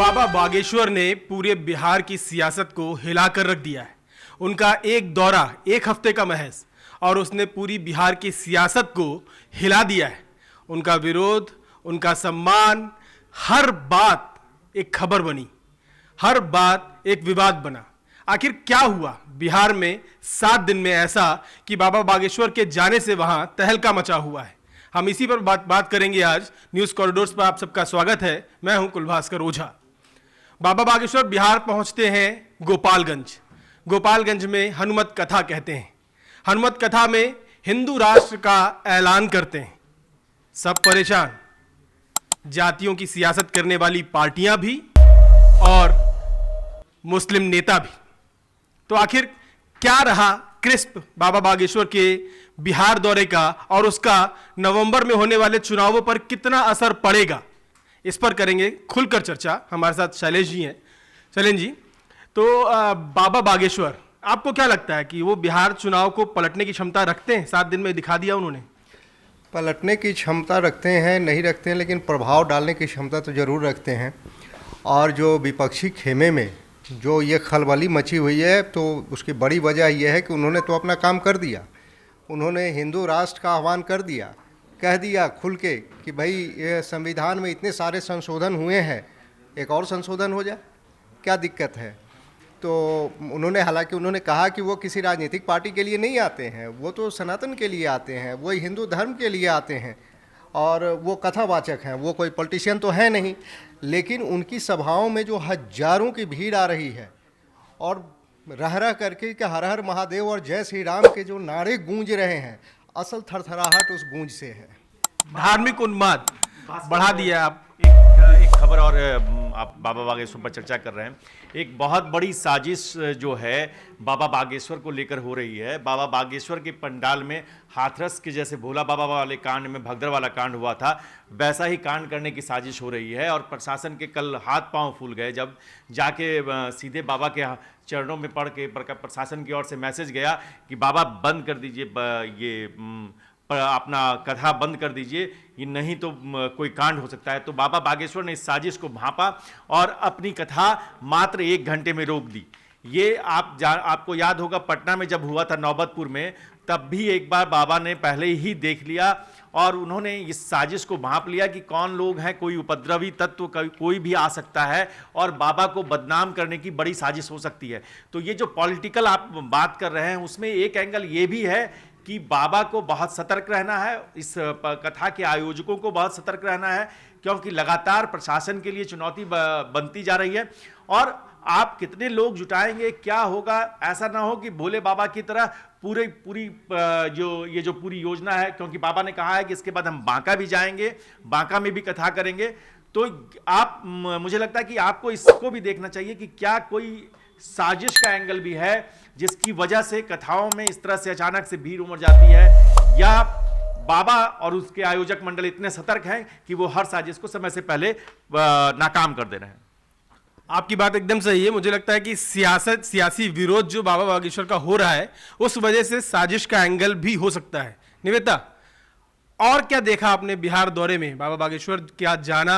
बाबा बागेश्वर ने पूरे बिहार की सियासत को हिलाकर रख दिया है। उनका एक दौरा 1 हफ्ते का महज और उसने पूरी बिहार की सियासत को हिला दिया है। उनका विरोध, उनका सम्मान, हर बात एक खबर बनी, हर बात एक विवाद बना। आखिर क्या हुआ बिहार में 7 दिन में ऐसा कि बाबा बागेश्वर के जाने से वहां तहलका मचा हुआ है? हम इसी पर बात करेंगे आज। न्यूज कॉरिडोर्स पर आप सबका स्वागत है। मैं हूं कुलभास्कर ओझा। बाबा बागेश्वर बिहार पहुंचते हैं गोपालगंज में हनुमत कथा कहते हैं। हनुमत कथा में हिंदू राष्ट्र का ऐलान करते हैं। सब परेशान, जातियों की सियासत करने वाली पार्टियां भी और मुस्लिम नेता भी। तो आखिर क्या रहा क्रिस्प बाबा बागेश्वर के बिहार दौरे का और उसका नवंबर में होने वाले चुनावों पर कितना असर पड़ेगा, इस पर करेंगे खुलकर चर्चा। हमारे साथ शैलेश जी हैं। शैलेश जी, तो बाबा बागेश्वर, आपको क्या लगता है कि वो बिहार चुनाव को पलटने की क्षमता रखते हैं? 7 दिन में दिखा दिया उन्होंने। पलटने की क्षमता रखते हैं, नहीं रखते हैं, लेकिन प्रभाव डालने की क्षमता तो ज़रूर रखते हैं। और जो विपक्षी खेमे में जो ये खलबली मची हुई है, तो उसकी बड़ी वजह यह है कि उन्होंने तो अपना काम कर दिया। उन्होंने हिंदू राष्ट्र का आह्वान कर दिया, कह दिया खुल के कि भाई ये संविधान में इतने सारे संशोधन हुए हैं, एक और संशोधन हो जाए, क्या दिक्कत है। तो उन्होंने, हालांकि उन्होंने कहा कि वो किसी राजनीतिक पार्टी के लिए नहीं आते हैं, वो तो सनातन के लिए आते हैं, वो हिंदू धर्म के लिए आते हैं और वो कथावाचक हैं, वो कोई पॉलिटिशियन तो है नहीं। लेकिन उनकी सभाओं में जो हजारों की भीड़ आ रही है और रह रह करके कि हर हर महादेव और जय श्री राम के जो नारे गूंज रहे हैं, असल थरथराहट उस गूंज से है। धार्मिक उन्माद बढ़ा दिया आप। एक खबर और आप बाबा बागेश्वर पर चर्चा कर रहे हैं। एक बहुत बड़ी साजिश जो है बाबा बागेश्वर को लेकर हो रही है। बाबा बागेश्वर के पंडाल में हाथरस के जैसे भोला बाबा वाले कांड में भगदड़ वाला कांड हुआ था, वैसा ही कांड करने की साजिश हो रही है। और प्रशासन के कल हाथ पांव फूल गए जब जाके सीधे बाबा के चरणों में पड़ के प्रशासन की ओर से मैसेज गया कि बाबा बंद कर दीजिए, ये अपना कथा बंद कर दीजिए, ये नहीं तो कोई कांड हो सकता है। तो बाबा बागेश्वर ने इस साजिश को भांपा और अपनी कथा मात्र 1 घंटे में रोक दी। ये आपको याद होगा पटना में जब हुआ था नौबतपुर में, तब भी एक बार बाबा ने पहले ही देख लिया और उन्होंने इस साजिश को भांप लिया कि कौन लोग हैं, कोई उपद्रवी तत्व कोई भी आ सकता है और बाबा को बदनाम करने की बड़ी साजिश हो सकती है। तो ये जो पॉलिटिकल आप बात कर रहे हैं, उसमें एक एंगल ये भी है कि बाबा को बहुत सतर्क रहना है, इस कथा के आयोजकों को बहुत सतर्क रहना है, क्योंकि लगातार प्रशासन के लिए चुनौती बनती जा रही है। और आप कितने लोग जुटाएंगे, क्या होगा, ऐसा ना हो कि भोले बाबा की तरह पूरी जो पूरी योजना है, क्योंकि बाबा ने कहा है कि इसके बाद हम बांका भी जाएंगे, बांका में भी कथा करेंगे। तो आप, मुझे लगता है कि आपको इसको भी देखना चाहिए कि क्या कोई साजिश का एंगल भी है जिसकी वजह से कथाओं में इस तरह से अचानक से भीड़ उमड़ जाती है, या बाबा और उसके आयोजक मंडल इतने सतर्क हैं कि वो हर साजिश को समय से पहले नाकाम कर दे रहे हैं। आपकी बात एकदम सही है। मुझे लगता है कि सियासी विरोध जो बाबा बागेश्वर का हो रहा है, उस वजह से साजिश का एंगल भी हो सकता है। निवेदिता, और क्या देखा आपने बिहार दौरे में? बाबा बागेश्वर क्या जाना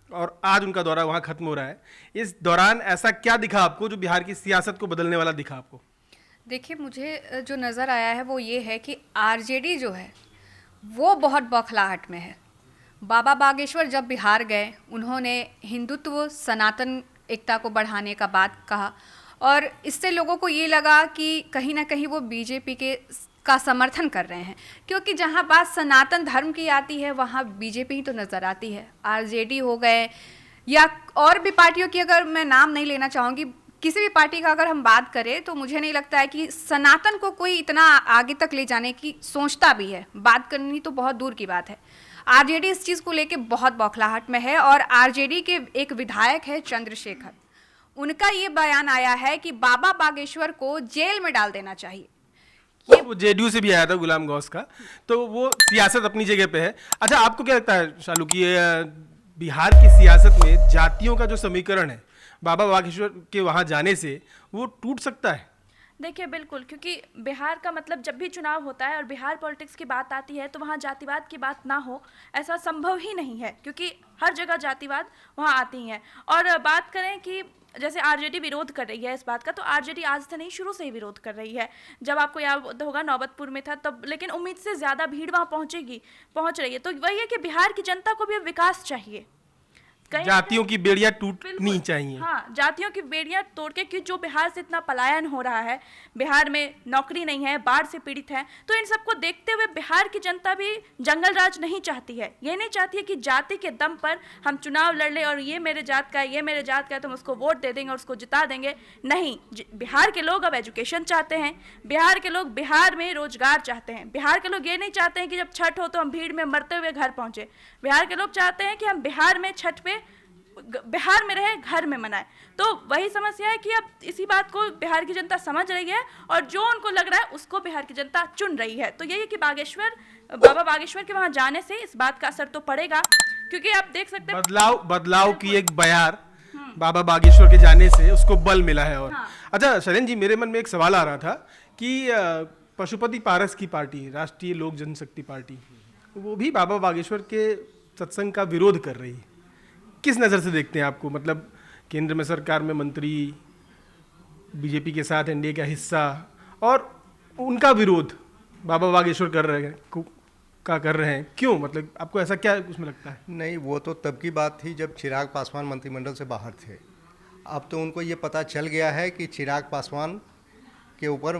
और आज उनका दौरा वहां खत्म हो रहा है, इस दौरान ऐसा क्या दिखा आपको जो बिहार की सियासत को बदलने वाला दिखा आपको? देखिए, मुझे जो नज़र आया है वो ये है कि आरजेडी जो है वो बहुत बौखलाहट में है। बाबा बागेश्वर जब बिहार गए, उन्होंने हिंदुत्व, सनातन एकता को बढ़ाने का बात कहा और इससे लोगों को ये लगा कि कहीं ना कहीं वो बीजेपी का समर्थन कर रहे हैं, क्योंकि जहाँ बात सनातन धर्म की आती है वहाँ बीजेपी ही तो नज़र आती है। आरजेडी हो गए या और भी पार्टियों की, अगर मैं नाम नहीं लेना चाहूँगी, किसी भी पार्टी का अगर हम बात करें तो मुझे नहीं लगता है कि सनातन को कोई इतना आगे तक ले जाने की सोचता भी है। बात करनी तो बहुत दूर की बात है। आरजेडी इस चीज़ को लेके बहुत बौखलाहट में है। और आरजेडी के एक विधायक है चंद्रशेखर, उनका ये बयान आया है कि बाबा बागेश्वर को जेल में डाल देना चाहिए। ये वो जेडीयू से भी आया था, गुलाम गौस का। तो वो सियासत अपनी जगह पे है। अच्छा, आपको क्या लगता है शालू कि बिहार की सियासत में जातियों का जो समीकरण है बाबा बागेश्वर के वहां जाने से वो टूट सकता है? देखिए बिल्कुल, क्योंकि बिहार का मतलब जब भी चुनाव होता है और बिहार पॉलिटिक्स की बात आती है तो वहाँ जातिवाद की बात ना हो ऐसा संभव ही नहीं है, क्योंकि हर जगह जातिवाद वहाँ आती हैं। और बात करें कि जैसे आरजेडी विरोध कर रही है इस बात का, तो आरजेडी आज से नहीं शुरू से ही विरोध कर रही है। जब आपको याद होगा नौबतपुर में था तब, लेकिन उम्मीद से ज़्यादा भीड़ वहाँ पहुँच रही है। तो वही है कि बिहार की जनता को भी अब विकास चाहिए, जातियों की बेड़ियां टूटनी चाहिए। हाँ, जातियों की बेड़ियां तोड़ के, कि जो बिहार से इतना पलायन हो रहा है, बिहार में नौकरी नहीं है, बाढ़ से पीड़ित है, तो इन सबको देखते हुए बिहार की जनता भी जंगल राज नहीं चाहती है। ये नहीं चाहती है कि जाति के दम पर हम चुनाव लड़ ले और ये मेरे जात का है, ये मेरे जात का है, तो हम उसको वोट दे देंगे और उसको जिता देंगे। नहीं, बिहार के लोग अब एजुकेशन चाहते हैं, बिहार के लोग बिहार में रोजगार चाहते हैं। बिहार के लोग ये नहीं चाहते हैं कि जब छठ हो तो हम भीड़ में मरते हुए घर पहुंचे। बिहार के लोग चाहते हैं कि हम बिहार में छठ पे बिहार में रहे, घर में मनाए। तो वही समस्या है कि अब इसी बात को बिहार की जनता समझ रही है और जो उनको लग रहा है उसको बिहार की जनता चुन रही है। तो यही है कि बाबा बागेश्वर के वहां जाने से इस बात का असर तो पड़ेगा, क्योंकि आप देख सकते हैं बदलाव की एक बयार बाबा बागेश्वर के जाने से उसको बल मिला है। और अच्छा शरण जी, मेरे मन में एक सवाल आ रहा था कि पशुपति पारस की पार्टी राष्ट्रीय लोक जनशक्ति पार्टी, वो भी बाबा बागेश्वर के सत्संग का विरोध कर रही है। किस नज़र से देखते हैं आपको? मतलब केंद्र में सरकार में मंत्री, बीजेपी के साथ एनडीए का हिस्सा, और उनका विरोध बाबा बागेश्वर कर रहे हैं, क्यों? मतलब आपको ऐसा क्या उसमें लगता है? नहीं, वो तो तब की बात थी जब चिराग पासवान मंत्रिमंडल से बाहर थे। अब तो उनको ये पता चल गया है कि चिराग पासवान के ऊपर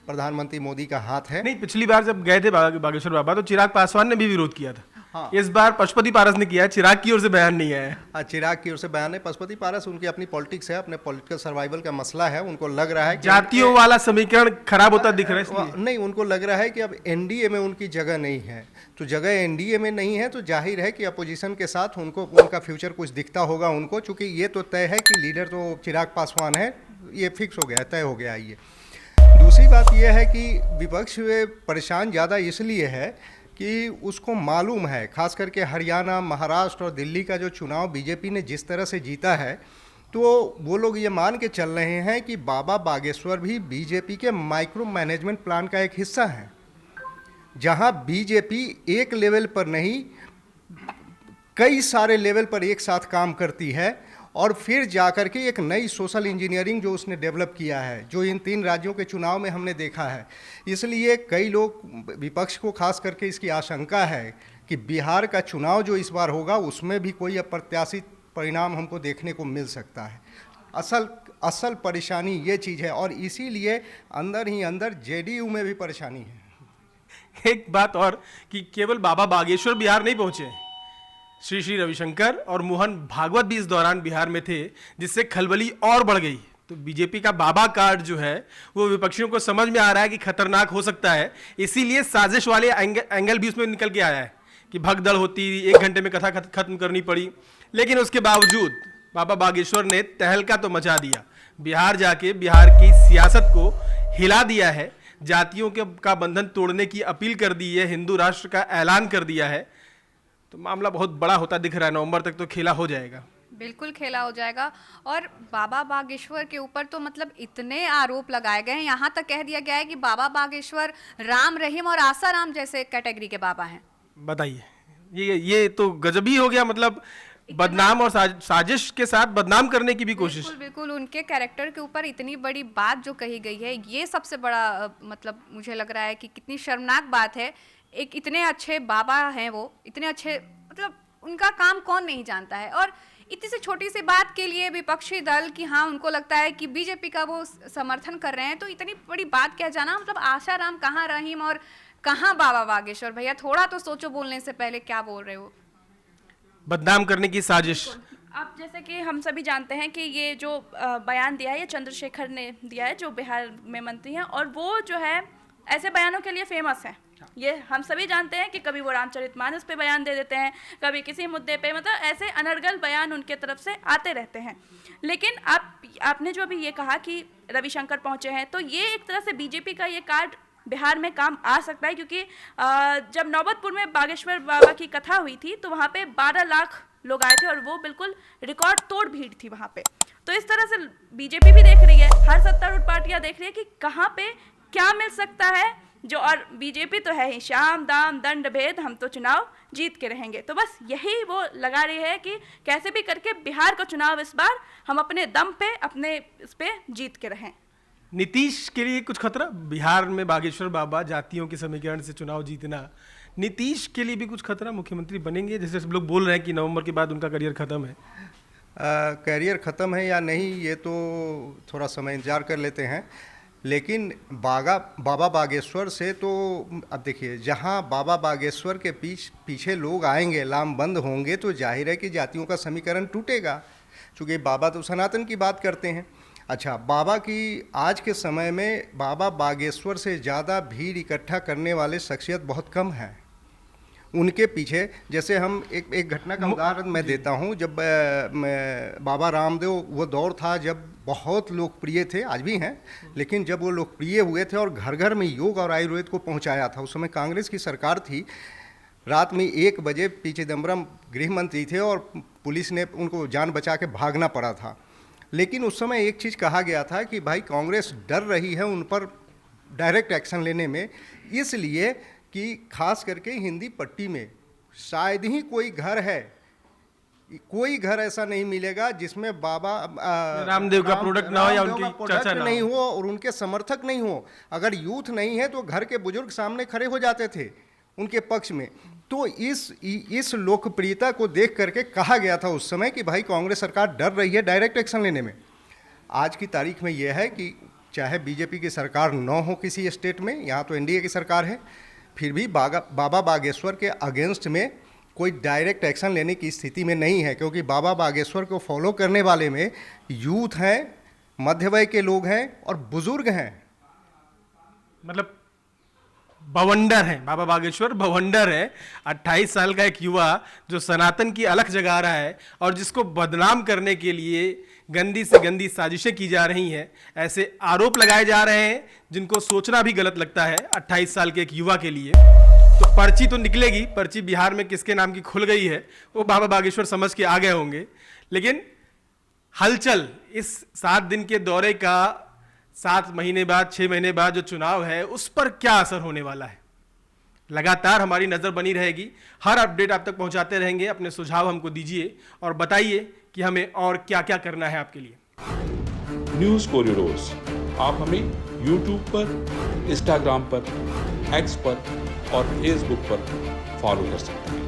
प्रधानमंत्री मोदी का हाथ है। नहीं, पिछली बार जब गए थे बागेश्वर बाबा तो चिराग पासवान ने भी विरोध किया था। हाँ। इस बार पशुपति पारस ने किया है, चिराग की ओर से बयान नहीं आया है। हाँ, चिराग की ओर से बयान है। पशुपति पारस उनकी अपनी पॉलिटिक्स है, अपने पॉलिटिकल सर्वाइवल का मसला है। उनको लग रहा है कि जातियों वाला समीकरण खराब होता दिख रहा है इसलिए। नहीं, उनको लग रहा है कि अब एनडीए में उनकी जगह नहीं है। तो जगह एनडीए में नहीं है तो जाहिर है कि अपोजिशन के साथ उनको उनका फ्यूचर कुछ दिखता होगा उनको, चूंकि ये तो तय है कि लीडर तो चिराग पासवान है, ये फिक्स हो गया है, तय हो गया है। ये दूसरी बात यह है कि विपक्ष परेशान ज़्यादा इसलिए है कि उसको मालूम है, खास करके हरियाणा, महाराष्ट्र और दिल्ली का जो चुनाव बीजेपी ने जिस तरह से जीता है, तो वो लोग ये मान के चल रहे हैं कि बाबा बागेश्वर भी बीजेपी के माइक्रो मैनेजमेंट प्लान का एक हिस्सा है, जहां बीजेपी एक लेवल पर नहीं कई सारे लेवल पर एक साथ काम करती है और फिर जाकर के एक नई सोशल इंजीनियरिंग जो उसने डेवलप किया है, जो इन 3 राज्यों के चुनाव में हमने देखा है। इसलिए कई लोग, विपक्ष को खास करके इसकी आशंका है कि बिहार का चुनाव जो इस बार होगा उसमें भी कोई अप्रत्याशित परिणाम हमको देखने को मिल सकता है। असल परेशानी ये चीज़ है और इसीलिए अंदर ही अंदर जेडीयू में भी परेशानी है। एक बात और कि केवल बाबा बागेश्वर बिहार नहीं पहुंचे, श्री रविशंकर और मोहन भागवत भी इस दौरान बिहार में थे, जिससे खलबली और बढ़ गई। तो बीजेपी का बाबा कार्ड जो है वो विपक्षियों को समझ में आ रहा है कि खतरनाक हो सकता है, इसीलिए साजिश वाले एंगल भी उसमें निकल के आया है कि भगदड़ होती, 1 घंटे में कथा खत्म करनी पड़ी। लेकिन उसके बावजूद बाबा बागेश्वर ने तहलका तो मचा दिया, बिहार जाके बिहार की सियासत को हिला दिया है, जातियों का बंधन तोड़ने की अपील कर दी है, हिंदू राष्ट्र का ऐलान कर दिया है। तो मामला बहुत बड़ा होता दिख रहा है, नवंबर तक तो खेला हो जाएगा। बिल्कुल खेला हो जाएगा। और बाबा बागेश्वर के ऊपर तो मतलब इतने आरोप लगाए गए हैं, यहाँ तक कह दिया गया है कि बाबा बागेश्वर राम रहीम और आसाराम जैसे कैटेगरी के बाबा हैं। बताइए, ये तो गजब ही हो गया। मतलब बदनाम और साजिश के साथ बदनाम करने की भी कोशिश। बिल्कुल बिल्कुल, उनके कैरेक्टर के ऊपर इतनी बड़ी बात जो कही गई है, ये सबसे बड़ा मतलब मुझे लग रहा है कि कितनी शर्मनाक बात है। एक इतने अच्छे बाबा हैं, वो इतने अच्छे, मतलब उनका काम कौन नहीं जानता है। और इतनी सी छोटी सी बात के लिए विपक्षी दल की, हाँ उनको लगता है कि बीजेपी का वो समर्थन कर रहे हैं, तो इतनी बड़ी बात कह जाना, मतलब आसाराम कहाँ रहीम और कहाँ बाबा बागेश्वर। भैया थोड़ा तो सोचो बोलने से पहले क्या बोल रहे हो। बदनाम करने की साजिश। अब जैसे कि हम सभी जानते हैं कि ये जो बयान दिया है ये चंद्रशेखर ने दिया है, जो बिहार में मंत्री हैं, और वो जो है ऐसे बयानों के लिए फेमस है। ये हम सभी जानते हैं कि कभी वो रामचरितमानस पे बयान दे देते हैं, कभी किसी मुद्दे पे, मतलब ऐसे अनर्गल बयान उनके तरफ से आते रहते हैं। लेकिन आपने जो अभी ये कहा कि रविशंकर पहुंचे हैं, तो ये एक तरह से बीजेपी का ये कार्ड बिहार में काम आ सकता है, क्योंकि जब नौबतपुर में बागेश्वर बाबा की कथा हुई थी तो वहाँ पे 12 लाख लोग आए थे और वो बिल्कुल रिकॉर्ड तोड़ भीड़ थी वहाँ पे। तो इस तरह से बीजेपी भी देख रही है, हर सत्तारूढ़ पार्टियां देख रही है कि कहाँ पे क्या मिल सकता है जो, और बीजेपी तो है ही शाम दाम दंड भेद, हम तो चुनाव जीत के रहेंगे। तो बस यही वो लगा रही है कि कैसे भी करके बिहार का चुनाव इस बार हम अपने दम पे, अपने इस पे जीत के रहें। नीतीश के लिए कुछ खतरा? बिहार में बागेश्वर बाबा जातियों के समीकरण से चुनाव जीतना, नीतीश के लिए भी कुछ खतरा? मुख्यमंत्री बनेंगे, जैसे सब लोग बोल रहे हैं कि नवंबर के बाद उनका करियर खत्म है। करियर ख़त्म है या नहीं ये तो थोड़ा समय इंतजार कर लेते हैं, लेकिन बाबा बागेश्वर से तो अब देखिए, जहां बाबा बागेश्वर के पीछे लोग आएंगे, लामबंद होंगे, तो जाहिर है कि जातियों का समीकरण टूटेगा, क्योंकि बाबा तो सनातन की बात करते हैं। अच्छा, बाबा की आज के समय में बाबा बागेश्वर से ज़्यादा भीड़ इकट्ठा करने वाले शख्सियत बहुत कम हैं। उनके पीछे, जैसे हम एक घटना का उदाहरण मैं देता हूं, जब बाबा रामदेव, वो दौर था जब बहुत लोकप्रिय थे, आज भी हैं, लेकिन जब वो लोकप्रिय हुए थे और घर घर में योग और आयुर्वेद को पहुंचाया था, उस समय कांग्रेस की सरकार थी। रात में 1 बजे पी चिदम्बरम गृह मंत्री थे और पुलिस ने उनको जान बचा के भागना पड़ा था। लेकिन उस समय एक चीज़ कहा गया था कि भाई कांग्रेस डर रही है उन पर डायरेक्ट एक्शन लेने में, इसलिए कि खास करके हिंदी पट्टी में शायद ही कोई घर ऐसा नहीं मिलेगा जिसमें बाबा रामदेव का प्रोडक्ट ना हो या उनकी प्रोडक्ट चर्चा ना नहीं हो हो और उनके समर्थक नहीं हो। अगर यूथ नहीं है तो घर के बुजुर्ग सामने खड़े हो जाते थे उनके पक्ष में। तो इस लोकप्रियता को देख करके कहा गया था उस समय कि भाई कांग्रेस सरकार डर रही है डायरेक्ट एक्शन लेने में। आज की तारीख में यह है कि चाहे बीजेपी की सरकार न हो किसी स्टेट में, यहाँ तो एनडीए की सरकार है, फिर भी बाबा बागेश्वर के अगेंस्ट में कोई डायरेक्ट एक्शन लेने की स्थिति में नहीं है, क्योंकि बाबा बागेश्वर को फॉलो करने वाले में यूथ हैं, मध्य वय के लोग हैं और बुजुर्ग हैं। मतलब बवंडर है बाबा बागेश्वर, बवंडर है। 28 साल का एक युवा जो सनातन की अलख जगा रहा है और जिसको बदनाम करने के लिए गंदी से गंदी साजिशें की जा रही हैं, ऐसे आरोप लगाए जा रहे हैं जिनको सोचना भी गलत लगता है 28 साल के एक युवा के लिए। तो पर्ची तो निकलेगी, पर्ची बिहार में किसके नाम की खुल गई है वो बाबा बागेश्वर समझ के आ गए होंगे। लेकिन हलचल इस 7 दिन के दौरे का 7 महीने बाद, 6 महीने बाद जो चुनाव है उस पर क्या असर होने वाला है, लगातार हमारी नज़र बनी रहेगी। हर अपडेट आप तक पहुंचाते रहेंगे। अपने सुझाव हमको दीजिए और बताइए कि हमें और क्या क्या करना है आपके लिए। न्यूज़ कोरिडोर्स आप हमें YouTube पर, Instagram पर, X पर और Facebook पर फॉलो कर सकते हैं।